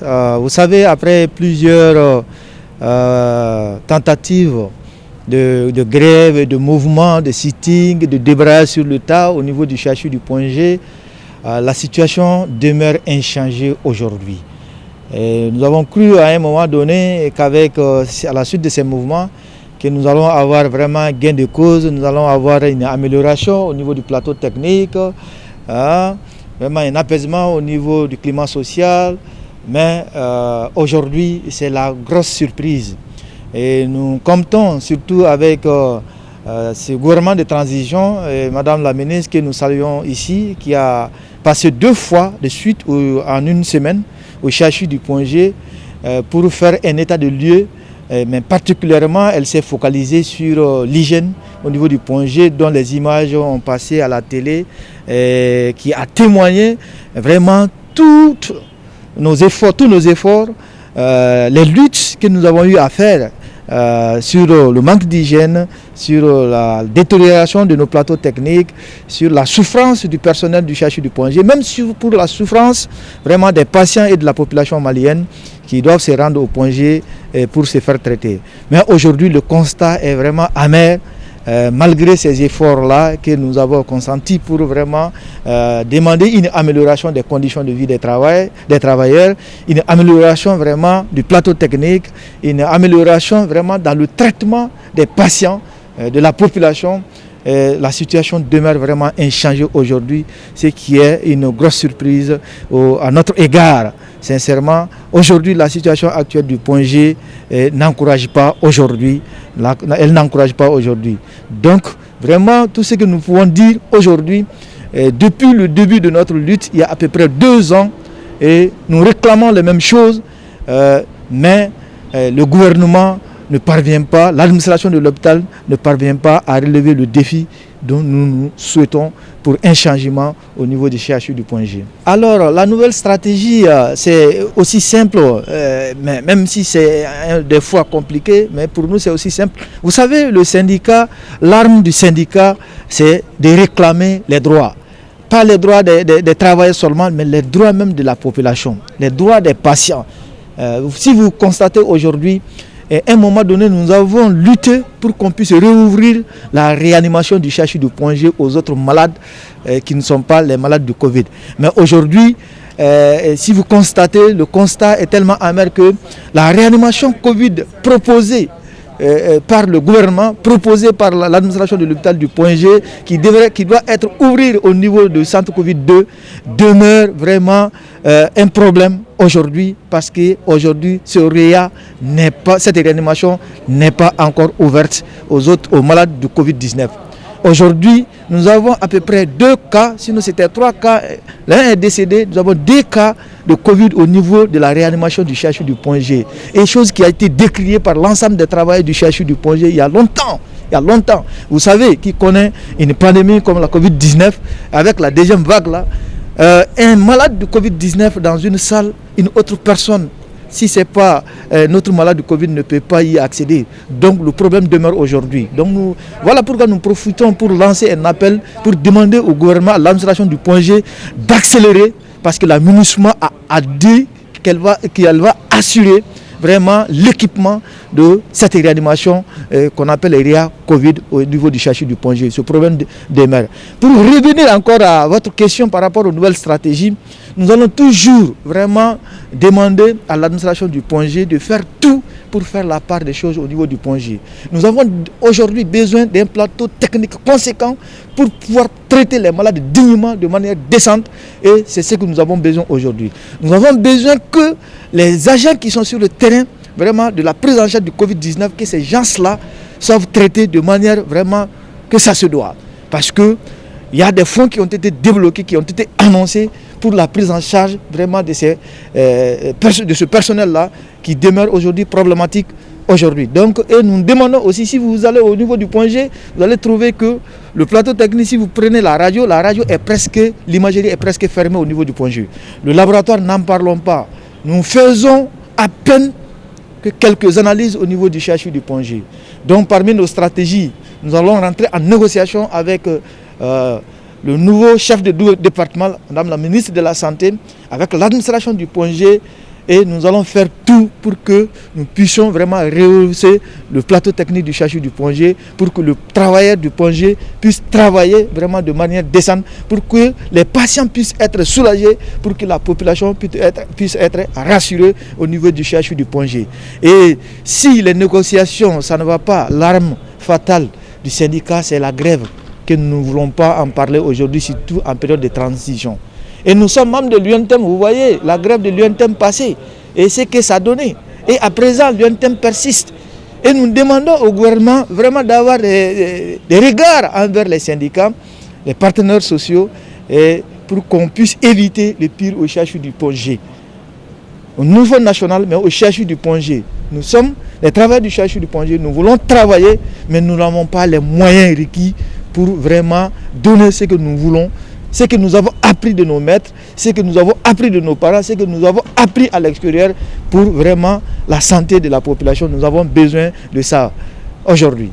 Vous savez, après plusieurs tentatives de grève, de mouvements, de sitting, de débrayage sur le tas au niveau du CHU du Point G, la situation demeure inchangée aujourd'hui. Nous avons cru à un moment donné qu'avec, à la suite de ces mouvements, que nous allons avoir vraiment gain de cause, nous allons avoir une amélioration au niveau du plateau technique, vraiment un apaisement au niveau du climat social, mais aujourd'hui c'est la grosse surprise. Et nous comptons surtout avec ce gouvernement de transition, Madame la ministre que nous saluons ici, qui a passé 2 fois de suite en une semaine au CHU du Point G pour faire un état de lieu, mais particulièrement elle s'est focalisée sur l'hygiène au niveau du Point G, dont les images ont passé à la télé, qui a témoigné vraiment tous nos efforts, les luttes que nous avons eu à faire sur le manque d'hygiène, sur la détérioration de nos plateaux techniques, sur la souffrance du personnel du CHU du Point G, même pour la souffrance vraiment des patients et de la population malienne qui doivent se rendre au Point G pour se faire traiter. Mais aujourd'hui, le constat est vraiment amer. Malgré ces efforts-là que nous avons consentis pour vraiment demander une amélioration des conditions de vie des travailleurs, une amélioration vraiment du plateau technique, une amélioration vraiment dans le traitement des patients, de la population. La situation demeure vraiment inchangée aujourd'hui, ce qui est une grosse surprise à notre égard. Sincèrement, aujourd'hui, la situation actuelle du Point G n'encourage pas aujourd'hui. Elle n'encourage pas aujourd'hui. Donc, vraiment, tout ce que nous pouvons dire aujourd'hui, depuis le début de notre lutte, il y a à peu près 2 ans, et nous réclamons les mêmes choses, mais le gouvernement ne parvient pas, l'administration de l'hôpital ne parvient pas à relever le défi dont nous souhaitons pour un changement au niveau du CHU du Point G. Alors, la nouvelle stratégie, c'est aussi simple, mais même si c'est des fois compliqué, mais pour nous c'est aussi simple. Vous savez, le syndicat, l'arme du syndicat, c'est de réclamer les droits. Pas les droits des travailleurs seulement, mais les droits même de la population, les droits des patients. Si vous constatez aujourd'hui, à un moment donné, nous avons lutté pour qu'on puisse réouvrir la réanimation du CHU du Point G aux autres malades qui ne sont pas les malades du Covid. Mais aujourd'hui, si vous constatez, le constat est tellement amer que la réanimation Covid proposée par le gouvernement, proposée par l'administration de l'hôpital du Point G, qui doit être ouvert au niveau du centre Covid-2, demeure vraiment un problème aujourd'hui, parce qu'aujourd'hui, cette réanimation n'est pas encore ouverte aux malades du Covid-19. Aujourd'hui, nous avons à peu près 2 cas, sinon c'était 3 cas, l'un est décédé, nous avons 2 cas de Covid au niveau de la réanimation du CHU du Point G. Et chose qui a été décriée par l'ensemble des travailleurs du CHU du Point G il y a longtemps. Vous savez, qui connaît une pandémie comme la Covid-19, avec la deuxième vague là, un malade de Covid-19 dans une salle, une autre personne, si ce n'est pas notre malade de Covid, ne peut pas y accéder. Donc le problème demeure aujourd'hui. Donc voilà pourquoi nous profitons pour lancer un appel, pour demander au gouvernement, à l'administration du Point G, d'accélérer, parce que la MINUSMA a dit qu'elle va assurer vraiment l'équipement de cette réanimation qu'on appelle RIA Covid au niveau du CHU du Point G. Ce problème demeure. Pour revenir encore à votre question par rapport aux nouvelles stratégies, nous allons toujours vraiment demander à l'administration du Point G de faire tout pour faire la part des choses au niveau du Point G. Nous avons aujourd'hui besoin d'un plateau technique conséquent pour pouvoir traiter les malades dignement, de manière décente, et c'est ce que nous avons besoin aujourd'hui. Nous avons besoin que les agents qui sont sur le terrain, vraiment de la prise en charge du Covid-19, que ces gens-là soient traités de manière vraiment que ça se doit. Parce que il y a des fonds qui ont été débloqués, qui ont été annoncés pour la prise en charge vraiment de ce personnel-là qui demeure aujourd'hui problématique aujourd'hui. Donc, et nous demandons aussi, si vous allez au niveau du Point G, vous allez trouver que le plateau technique, si vous prenez la radio est presque, l'imagerie est presque fermée au niveau du Point G. Le laboratoire, n'en parlons pas. Nous faisons à peine que quelques analyses au niveau du CHU du Point G. Donc, parmi nos stratégies, nous allons rentrer en négociation avec le nouveau chef de département, Madame la ministre de la Santé, avec l'administration du Point G, Et nous allons faire tout pour que nous puissions vraiment rehausser le plateau technique du CHU du Pongé, pour que le travailleur du Pongé puisse travailler vraiment de manière décente, pour que les patients puissent être soulagés, pour que la population puisse être rassurée au niveau du CHU du Pongé. Et si les négociations, ça ne va pas, l'arme fatale du syndicat, c'est la grève, que nous ne voulons pas en parler aujourd'hui, surtout en période de transition. Et nous sommes membres de l'UNTEM, vous voyez, la grève de l'UNTEM passée, et ce que ça a donné. Et à présent, l'UNTEM persiste. Et nous demandons au gouvernement vraiment d'avoir des regards envers les syndicats, les partenaires sociaux, et pour qu'on puisse éviter le pire au CHU du Pongé. Au niveau national, mais au CHU du Pongé. Nous sommes les travailleurs du CHU du Pongé, nous voulons travailler, mais nous n'avons pas les moyens requis pour vraiment donner ce que nous voulons. Ce que nous avons appris de nos maîtres, ce que nous avons appris de nos parents, ce que nous avons appris à l'extérieur pour vraiment la santé de la population. Nous avons besoin de ça aujourd'hui.